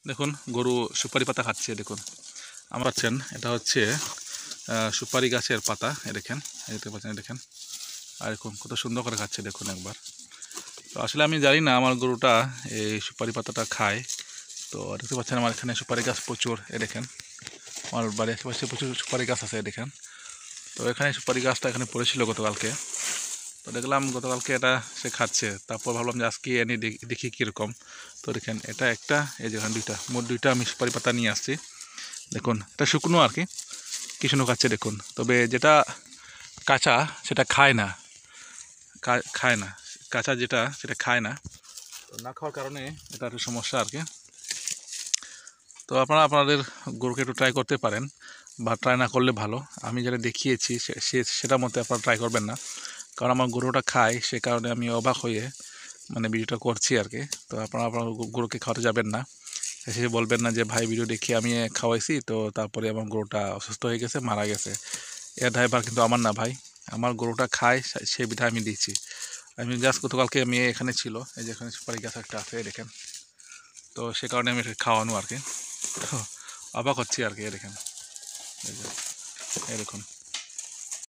দেখুন গরু সুপারি পাতা খাচ্ছে। দেখুন আমার পাচ্ছেন, এটা হচ্ছে সুপারি গাছের পাতা। দেখেন, দেখতে পাচ্ছেন, দেখেন। আর দেখুন কত সুন্দর করে খাচ্ছে, দেখুন একবার। তো আসলে আমি জানি না আমার গরুটা এই সুপারি পাতাটা খায়। তো দেখতে পাচ্ছেন আমার এখানে সুপারি গাছ প্রচুর। দেখেন আমার বাড়ির আশেপাশে প্রচুর সুপারি গাছ আছে। দেখেন, তো এখানে সুপারি গাছটা এখানে পড়েছিল গতকালকে। তো দেখলাম গতকালকে এটা সে খাচ্ছে। তারপর ভাবলাম যে আজকে এনে দেখি কীরকম। তো দেখেন এটা একটা, এই যেখানে দুইটা, মোট দুইটা আমি সুপারি পাতা নিয়ে আসছি। দেখুন এটা শুকনো আর কি, কি শুকনো খাচ্ছে দেখুন। তবে যেটা কাঁচা সেটা খায় না, খায় না। কাঁচা যেটা সেটা খায় না। তো না খাওয়ার কারণে এটা একটু সমস্যা আর কি। তো আপনারা আপনাদের গরুকে একটু ট্রাই করতে পারেন, বা ট্রাই না করলে ভালো। আমি যেটা দেখিয়েছি সেটা মতো আপনারা ট্রাই করবেন না, কারণ আমার গরুটা খায়, সে কারণে আমি অবাক হয়ে মানে ভিডিওটা করছি আর কি। তো আপনারা আপনার গরুকে খাওয়াতে যাবেন না, এসে বলবেন না যে ভাই ভিডিও দেখে আমি খাওয়াইছি, তো তারপরে আমার গরুটা অসুস্থ হয়ে গেছে, মারা গেছে। এর ড্রাইভার কিন্তু আমার না ভাই, আমার গরুটা খায়, সে বিধায় আমি দিচ্ছি। আমি জাস্ট গতকালকে আমি এখানে ছিল, এই যে এখানে সুপারি গাছ একটা আছে দেখেন, তো সে কারণে আমি খাওয়ানো আর কি। তো অবাক হচ্ছি আর কি। দেখেন, এই যে, এই দেখুন।